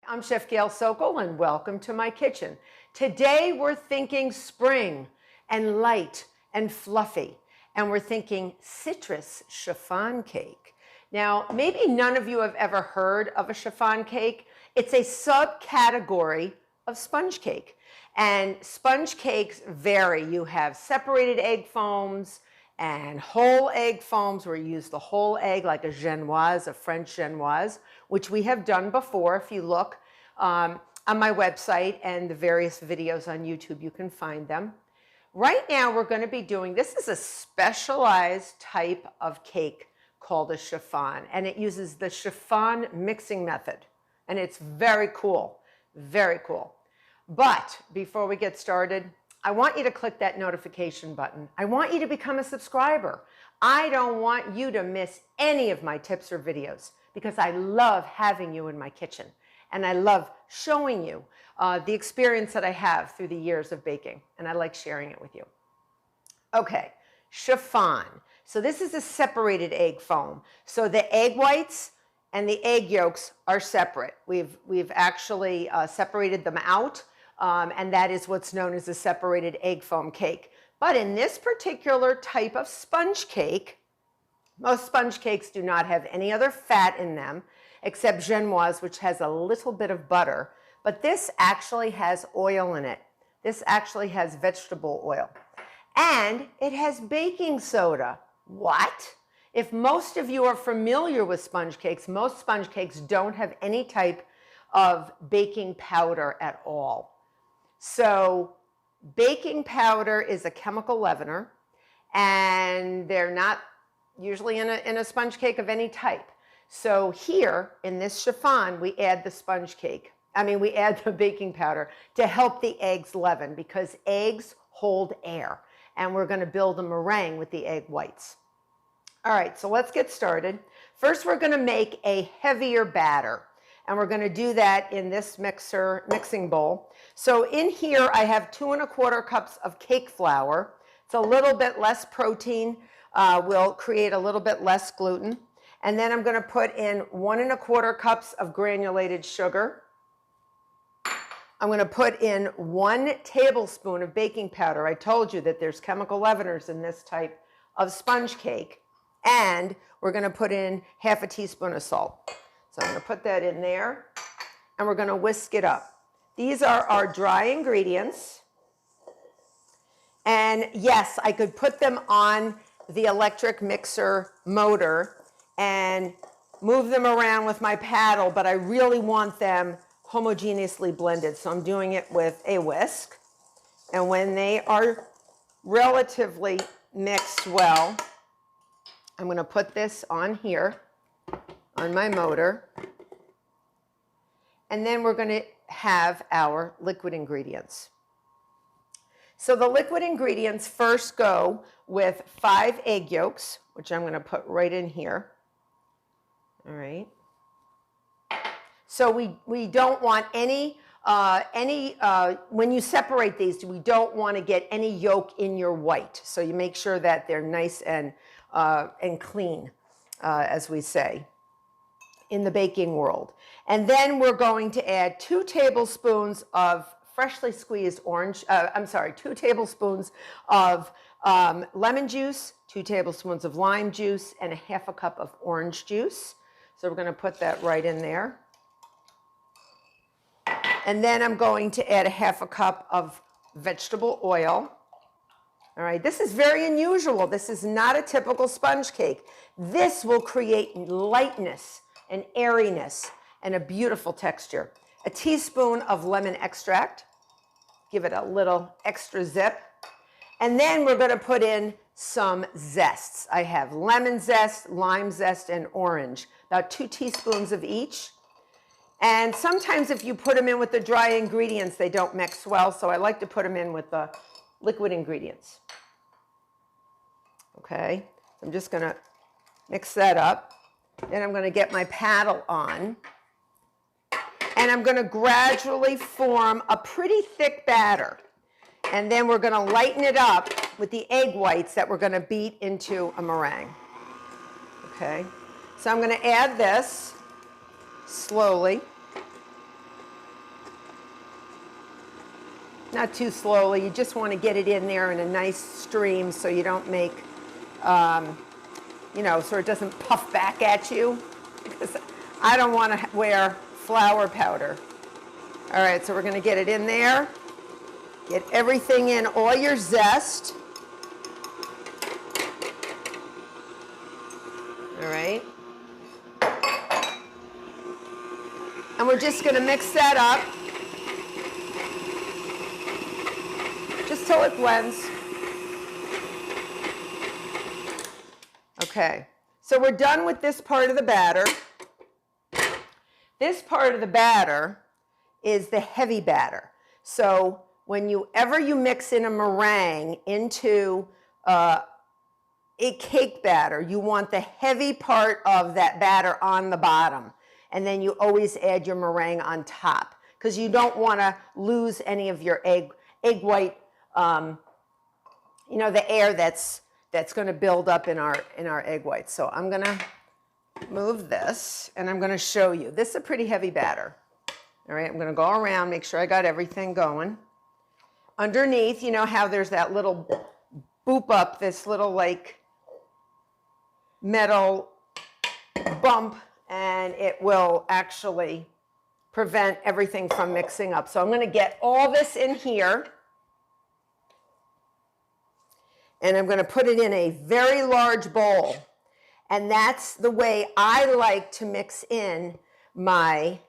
I'm Chef Gail Sokol and welcome to my kitchen. Today we're thinking spring and light and fluffy, and we're thinking citrus chiffon cake. Now, maybe none of you have ever heard of a chiffon cake. It's a subcategory of sponge cake, and sponge cakes vary. You have separated egg foams and whole egg foams where you use the whole egg like a genoise, a French genoise, which we have done before. If you look on my website and the various videos on YouTube, you can find them. Right now we're going to be doing, this is a specialized type of cake called a chiffon, and it uses the chiffon mixing method, and it's very cool, very cool. But before we get started, I want you to click that notification button. I want you to become a subscriber. I don't want you to miss any of my tips or videos because I love having you in my kitchen and I love showing you the experience that I have through the years of baking, and I like sharing it with you. Okay, chiffon. So this is a separated egg foam. So the egg whites and the egg yolks are separate. We've actually separated them out. And that is what's known as a separated egg foam cake. But in this particular type of sponge cake, most sponge cakes do not have any other fat in them except genoise, which has a little bit of butter. But this actually has oil in it. This actually has vegetable oil. And it has baking soda. What? If most of you are familiar with sponge cakes, most sponge cakes don't have any type of baking powder at all. So baking powder is a chemical leavener, and they're not usually in a sponge cake of any type. So here in this chiffon, we add we add the baking powder to help the eggs leaven because eggs hold air, and we're going to build a meringue with the egg whites. All right, so let's get started. First, we're going to make a heavier batter. And we're going to do that in this mixing bowl. So in here, I have 2 1/4 cups of cake flour. It's a little bit less protein, will create a little bit less gluten. And then I'm going to put in 1 1/4 cups of granulated sugar. I'm going to put in 1 tablespoon of baking powder. I told you that there's chemical leaveners in this type of sponge cake. And we're going to put in 1/2 teaspoon of salt. So I'm going to put that in there, and we're going to whisk it up. These are our dry ingredients. And yes, I could put them on the electric mixer motor and move them around with my paddle, but I really want them homogeneously blended. So I'm doing it with a whisk. And when they are relatively mixed well, I'm going to put this on here on my motor, and then we're going to have our liquid ingredients. So the liquid ingredients first go with 5 egg yolks, which I'm going to put right in here. All right. So we don't want when you separate these, we don't want to get any yolk in your white. So you make sure that they're nice and clean, as we say in the baking world. And then we're going to add 2 tablespoons of freshly squeezed 2 tablespoons of lemon juice, 2 tablespoons of lime juice, and 1/2 cup of orange juice. So we're going to put that right in there. And then I'm going to add 1/2 cup of vegetable oil. All right, this is very unusual. This is not a typical sponge cake. This will create lightness and airiness and a beautiful texture. A teaspoon of lemon extract, give it a little extra zip. And then we're going to put in some zests. I have lemon zest, lime zest, and orange, about 2 teaspoons of each. And sometimes if you put them in with the dry ingredients, they don't mix well, so I like to put them in with the liquid ingredients. Okay, I'm just going to mix that up. Then I'm going to get my paddle on, and I'm going to gradually form a pretty thick batter. And then we're going to lighten it up with the egg whites that we're going to beat into a meringue. Okay, so I'm going to add this slowly. not too slowly. You just want to get it in there in a nice stream so you don't make, you know, so it doesn't puff back at you, because I don't want to wear flour powder. All right, so we're going to get it in there. Get everything in, all your zest. All right. And we're just going to mix that up just till it blends. Okay, so we're done with this part of the batter. This part of the batter is the heavy batter. So whenever you mix in a meringue into a cake batter, you want the heavy part of that batter on the bottom. And then you always add your meringue on top, because you don't want to lose any of your egg white, you know, the air that's going to build up in our egg whites. So I'm going to move this, and I'm going to show you. This is a pretty heavy batter. All right, I'm going to go around, make sure I got everything going. Underneath, you know how there's that little boop up, this little like metal bump, and it will actually prevent everything from mixing up. So I'm going to get all this in here, and I'm going to put it in a very large bowl. And that's the way I like to mix in my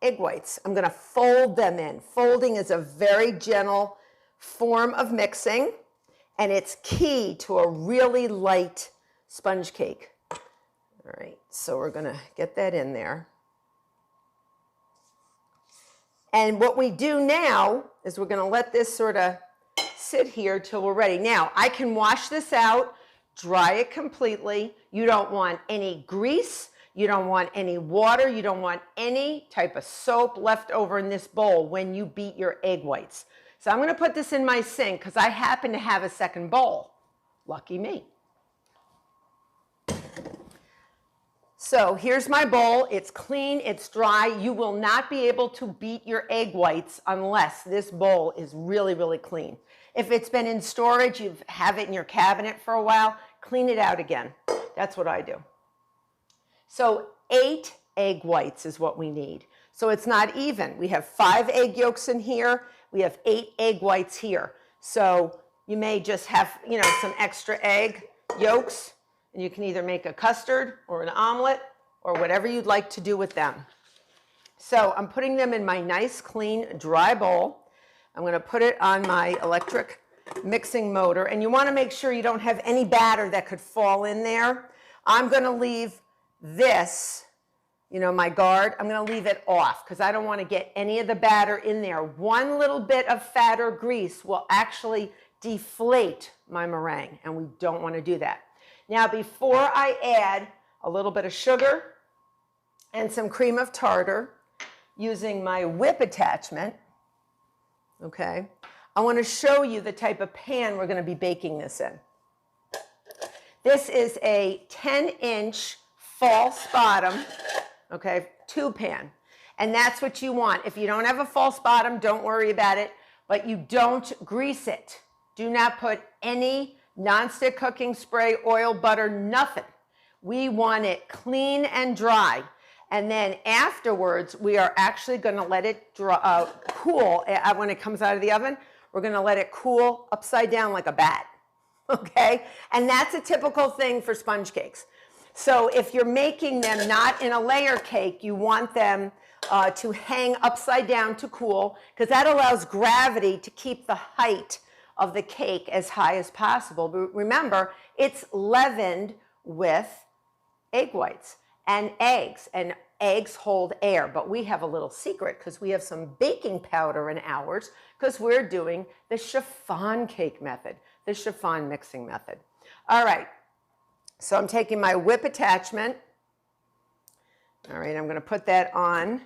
egg whites. I'm going to fold them in. Folding is a very gentle form of mixing, and it's key to a really light sponge cake. All right, so we're going to get that in there. And what we do now is we're going to let this sort of sit here till we're ready. Now, I can wash this out, dry it completely. You don't want any grease. You don't want any water. You don't want any type of soap left over in this bowl when you beat your egg whites. So I'm going to put this in my sink because I happen to have a second bowl. Lucky me. So here's my bowl. It's clean, it's dry. You will not be able to beat your egg whites unless this bowl is really, really clean. If it's been in storage, you have it in your cabinet for a while, clean it out again. That's what I do. So 8 egg whites is what we need. So it's not even. We have 5 egg yolks in here. We have 8 egg whites here. So you may just have, you know, some extra egg yolks, and you can either make a custard or an omelet or whatever you'd like to do with them. So I'm putting them in my nice, clean, dry bowl. I'm going to put it on my electric mixing motor, and you want to make sure you don't have any batter that could fall in there. I'm going to leave this, you know, my guard, I'm going to leave it off because I don't want to get any of the batter in there. One little bit of fat or grease will actually deflate my meringue, and we don't want to do that. Now, before I add a little bit of sugar and some cream of tartar using my whip attachment, okay, I want to show you the type of pan we're going to be baking this in. This is a 10-inch false bottom, okay, tube pan. And that's what you want. If you don't have a false bottom, don't worry about it, but you don't grease it. Do not put any nonstick cooking spray, oil, butter, nothing. We want it clean and dry. And then afterwards, we are actually going to let it cool. When it comes out of the oven, we're going to let it cool upside down like a bat. Okay? And that's a typical thing for sponge cakes. So if you're making them not in a layer cake, you want them to hang upside down to cool, because that allows gravity to keep the height of the cake as high as possible. But remember, it's leavened with egg whites and eggs hold air. But we have a little secret because we have some baking powder in ours because we're doing the chiffon cake method, the chiffon mixing method. All right, so I'm taking my whip attachment. All right, I'm going to put that on.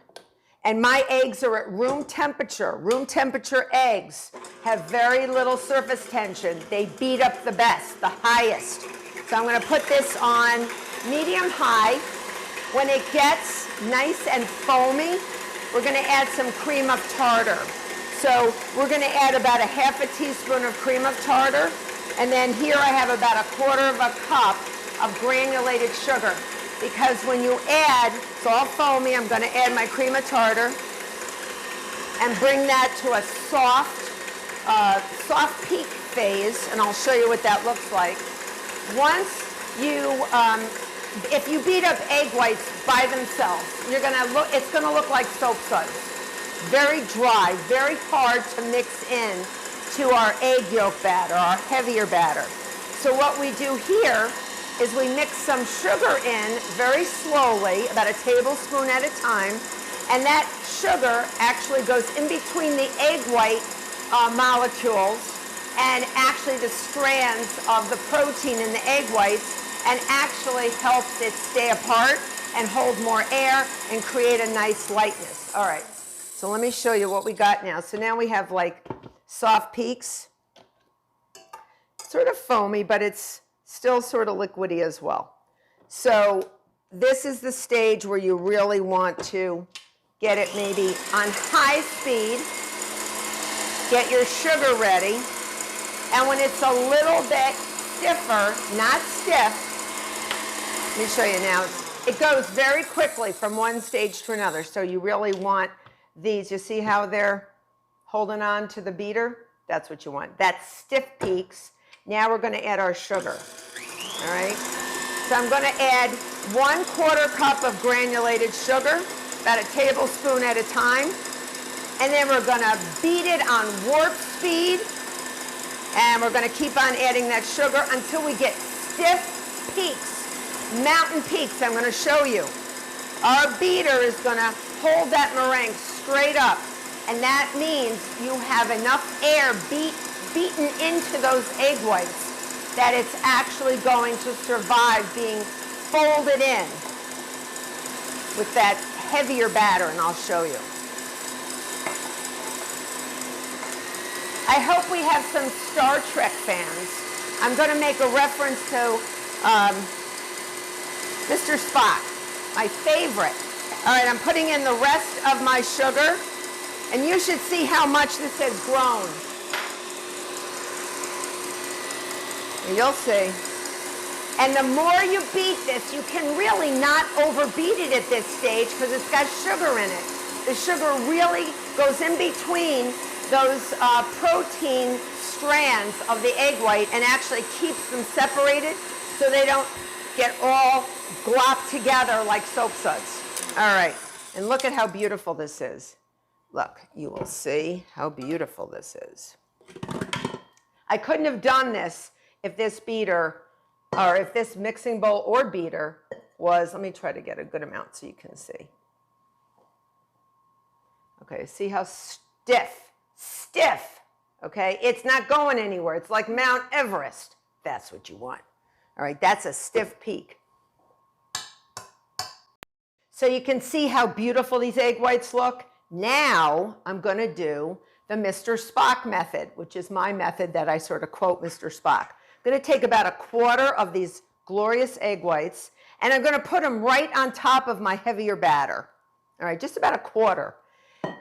And my eggs are at room temperature. Room temperature eggs have very little surface tension. They beat up the best, the highest. So I'm going to put this on medium-high. When it gets nice and foamy, we're going to add some cream of tartar. So we're going to add about a half a teaspoon of cream of tartar. And then here I have about a quarter of a cup of granulated sugar. Because when you add, it's all foamy, I'm going to add my cream of tartar and bring that to a soft peak phase, and I'll show you what that looks like. Once you, if you beat up egg whites by themselves, it's going to look like soap suds. Very dry, very hard to mix in to our egg yolk batter, our heavier batter. So what we do here is we mix some sugar in very slowly, about a tablespoon at a time, and that sugar actually goes in between the egg white molecules and actually the strands of the protein in the egg whites, and actually helps it stay apart and hold more air and create a nice lightness. All right, so let me show you what we got now. So now we have like soft peaks, sort of foamy, but it's still sort of liquidy as well. So this is the stage where you really want to get it maybe on high speed, get your sugar ready, and when it's a little bit stiffer, not stiff, let me show you now, it goes very quickly from one stage to another, so you really want these, you see how they're holding on to the beater? That's what you want. That's stiff peaks. Now we're going to add our sugar, all right? So I'm going to add 1/4 cup of granulated sugar, about a tablespoon at a time, and then we're going to beat it on warp speed, and we're going to keep on adding that sugar until we get stiff peaks, mountain peaks. I'm going to show you. Our beater is going to hold that meringue straight up, and that means you have enough air beaten into those egg whites that it's actually going to survive being folded in with that heavier batter, and I'll show you. I hope we have some Star Trek fans. I'm going to make a reference to Mr. Spock, my favorite. All right, I'm putting in the rest of my sugar, and you should see how much this has grown. You'll see. And the more you beat this, you can really not overbeat it at this stage because it's got sugar in it. The sugar really goes in between those protein strands of the egg white and actually keeps them separated so they don't get all glopped together like soap suds. All right, and look at how beautiful this is. Look, you will see how beautiful this is. I couldn't have done this if this beater, or if this mixing bowl or beater was, let me try to get a good amount so you can see. Okay, see how stiff, okay? It's not going anywhere. It's like Mount Everest. That's what you want. All right, that's a stiff peak. So you can see how beautiful these egg whites look. Now I'm going to do the Mr. Spock method, which is my method that I sort of quote Mr. Spock. I'm going to take about 1/4 of these glorious egg whites, and I'm going to put them right on top of my heavier batter. All right, just about 1/4.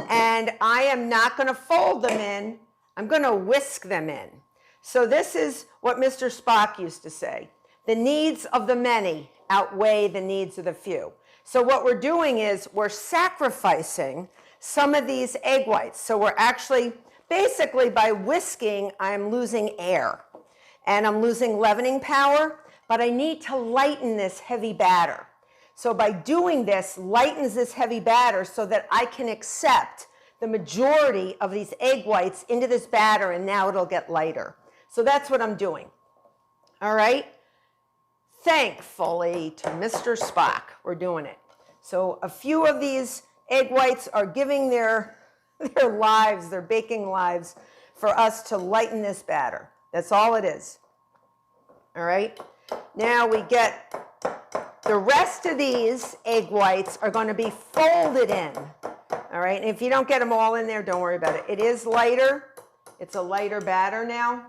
And I am not going to fold them in. I'm going to whisk them in. So this is what Mr. Spock used to say. The needs of the many outweigh the needs of the few. So what we're doing is we're sacrificing some of these egg whites. So we're actually, basically by whisking, I'm losing air. And I'm losing leavening power, but I need to lighten this heavy batter. So by doing this, lightens this heavy batter so that I can accept the majority of these egg whites into this batter, and now it'll get lighter. So that's what I'm doing. All right? Thankfully to Mr. Spock, we're doing it. So a few of these egg whites are giving their lives, their baking lives, for us to lighten this batter. That's all it is. All right? Now we get the rest of these egg whites are going to be folded in. All right? And if you don't get them all in there, don't worry about it. It is lighter. It's a lighter batter now.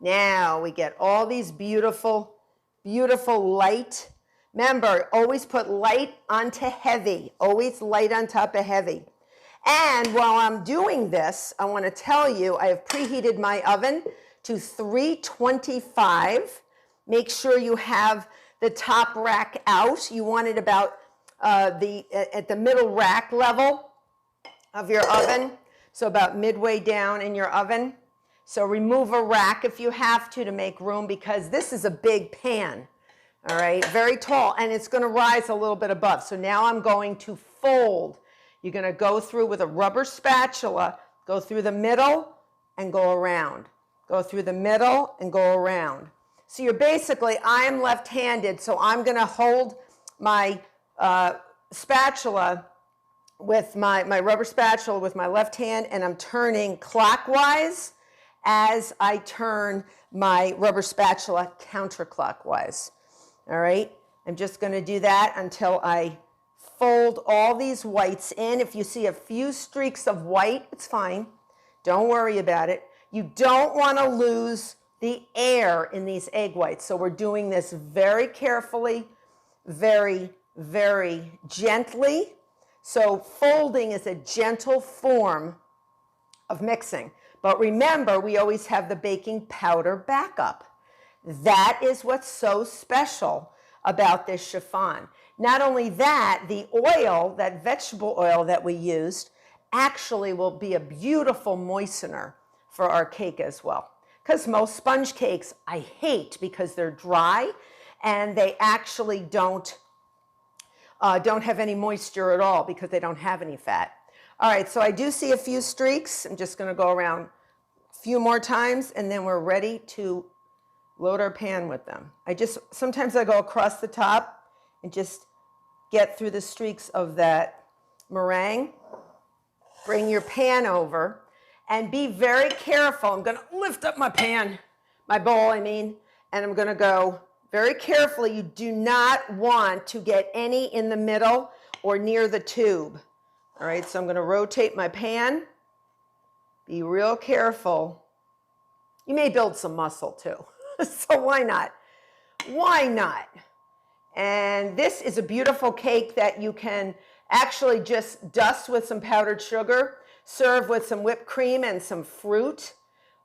Now we get all these beautiful, beautiful light. Remember, always put light onto heavy. Always light on top of heavy. And while I'm doing this, I want to tell you I have preheated my oven to 325. Make sure you have the top rack out. You want it about at the middle rack level of your oven, so about midway down in your oven. So remove a rack if you have to make room, because this is a big pan, all right, very tall, and it's going to rise a little bit above. So now I'm going to fold. You're going to go through with a rubber spatula, go through the middle and go around. Go through the middle and go around. So you're basically, I am left-handed, so I'm going to hold my spatula with my rubber spatula with my left hand, and I'm turning clockwise as I turn my rubber spatula counterclockwise. All right, I'm just going to do that until I fold all these whites in. If you see a few streaks of white, it's fine. Don't worry about it. You don't want to lose the air in these egg whites. So we're doing this very carefully, very, very gently. So folding is a gentle form of mixing. But remember, we always have the baking powder backup. That is what's so special about this chiffon. Not only that, the oil, that vegetable oil that we used, actually will be a beautiful moistener for our cake as well. Because most sponge cakes I hate because they're dry and they actually don't have any moisture at all because they don't have any fat. All right, so I do see a few streaks. I'm just going to go around a few more times and then we're ready to load our pan with them. Sometimes I go across the top and just get through the streaks of that meringue. Bring your pan over and be very careful. I'm going to lift up my pan, my bowl, I mean, and I'm going to go very carefully. You do not want to get any in the middle or near the tube. All right, so I'm going to rotate my pan. Be real careful. You may build some muscle too, so why not? Why not? And this is a beautiful cake that you can actually just dust with some powdered sugar, serve with some whipped cream and some fruit,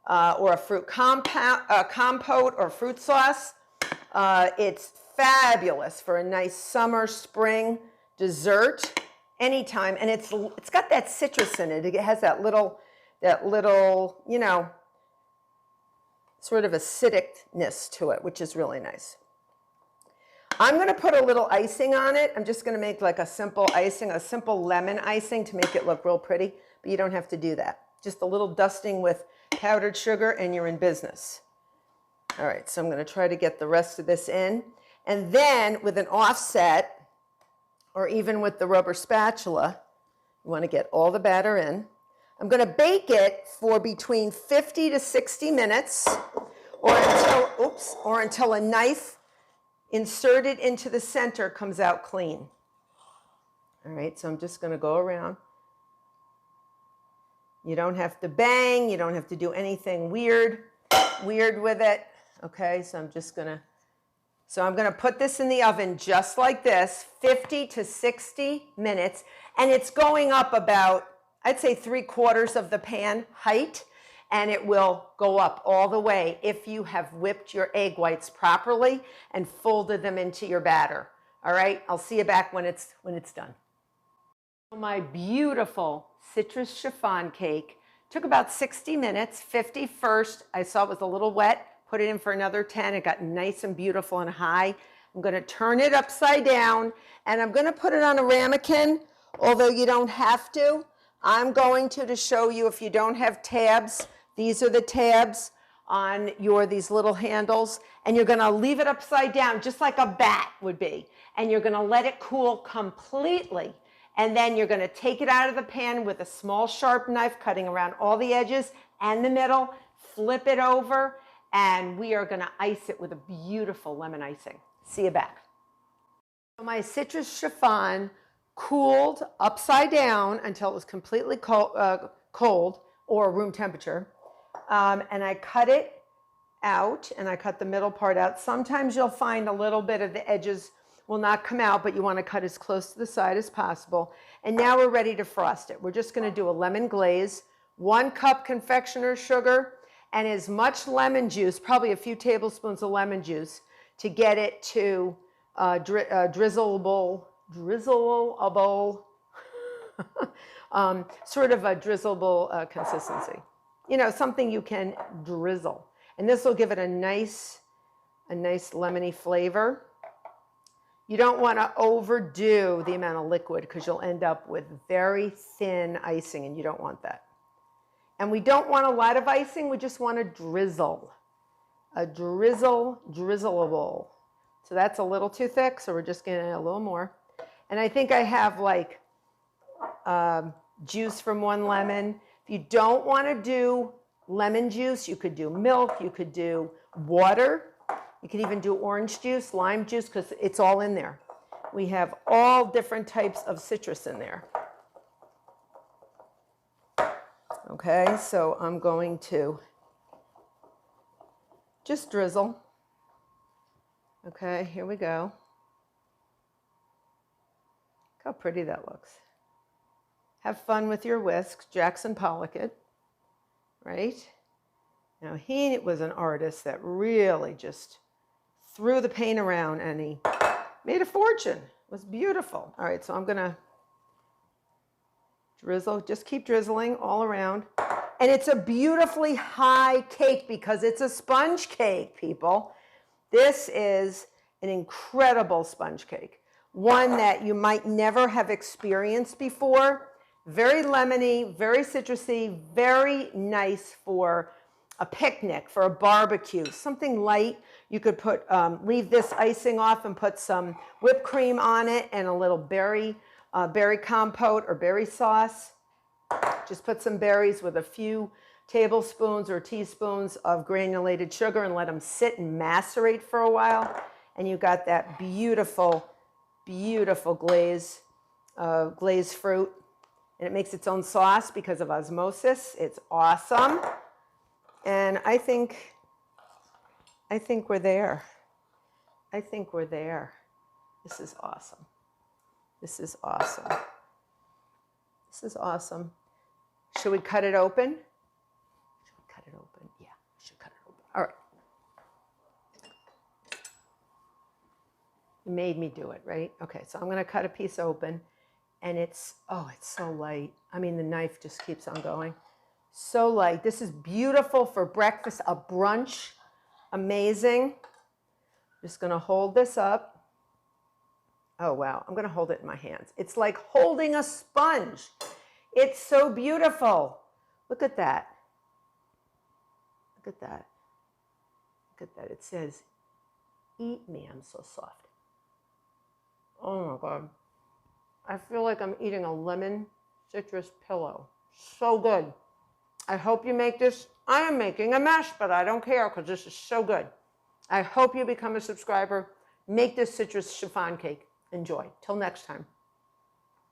or a fruit compote or fruit sauce. It's fabulous for a nice summer, spring dessert anytime. And it's got that citrus in it. It has that little, you know, sort of acidicness to it, which is really nice. I'm going to put a little icing on it. I'm just going to make like a simple icing, a simple lemon icing to make it look real pretty, but you don't have to do that. Just a little dusting with powdered sugar and you're in business. All right, so I'm going to try to get the rest of this in. And then with an offset, or even with the rubber spatula, you want to get all the batter in. I'm going to bake it for between 50 to 60 minutes or until a knife inserted into the center comes out clean. All right, so I'm just going to go around. You don't have to bang. You don't have to do anything weird with it. Okay, so I'm going to put this in the oven just like this, 50 to 60 minutes, and it's going up about, I'd say 3/4 of the pan height, and it will go up all the way if you have whipped your egg whites properly and folded them into your batter. All right, I'll see you back when it's done. My beautiful citrus chiffon cake took about 60 minutes, 50 first. I saw it was a little wet, put it in for another 10. It got nice and beautiful and high. I'm going to turn it upside down and I'm going to put it on a ramekin, although you don't have to. I'm going to show you if you don't have tabs. These are the tabs on these little handles, and you're going to leave it upside down just like a bat would be, and you're going to let it cool completely, and then you're going to take it out of the pan with a small sharp knife, cutting around all the edges and the middle, flip it over, and we are going to ice it with a beautiful lemon icing. See you back. So my citrus chiffon cooled upside down until it was completely cold or room temperature. And I cut it out and I cut the middle part out. Sometimes you'll find a little bit of the edges will not come out, but you want to cut as close to the side as possible. And now we're ready to frost it. We're just going to do a lemon glaze, 1 cup confectioner's sugar, and as much lemon juice, probably a few tablespoons of lemon juice, to get it to drizzleable, sort of a drizzleable consistency. You know, something you can drizzle. And this will give it a nice lemony flavor. You don't want to overdo the amount of liquid because you'll end up with very thin icing, and you don't want that. And we don't want a lot of icing, we just want a drizzle. A drizzleable. So that's a little too thick, so we're just going to add a little more. And I think I have like juice from 1 lemon. If you don't want to do lemon juice, you could do milk, you could do water. You could even do orange juice, lime juice, because it's all in there. We have all different types of citrus in there. Okay, so I'm going to just drizzle. Okay, here we go. Look how pretty that looks. Have fun with your whisks. Jackson Pollock it, right? Now, he was an artist that really just threw the paint around, and he made a fortune. It was beautiful. All right, so I'm going to drizzle. Just keep drizzling all around. And it's a beautifully high cake because it's a sponge cake, people. This is an incredible sponge cake. One that you might never have experienced before. Very lemony, very citrusy, very nice for a picnic, for a barbecue, something light. You could put, leave this icing off and put some whipped cream on it and a little berry compote or berry sauce. Just put some berries with a few tablespoons or teaspoons of granulated sugar and let them sit and macerate for a while. And you got that beautiful, beautiful glazed fruit. And it makes its own sauce because of osmosis. It's awesome. And I think we're there. I think we're there. This is awesome. This is awesome. This is awesome. Should we cut it open? Should we cut it open? Yeah, we should cut it open. All right. You made me do it, right? Okay, so I'm going to cut a piece open. And it's so light. I mean, the knife just keeps on going. So light. This is beautiful for breakfast, a brunch. Amazing. Just going to hold this up. Oh, wow. I'm going to hold it in my hands. It's like holding a sponge. It's so beautiful. Look at that. Look at that. Look at that. It says, "Eat me, I'm so soft." Oh, my God. I feel like I'm eating a lemon citrus pillow. So good. I hope you make this. I am making a mess, but I don't care because this is so good. I hope you become a subscriber. Make this citrus chiffon cake. Enjoy. Till next time.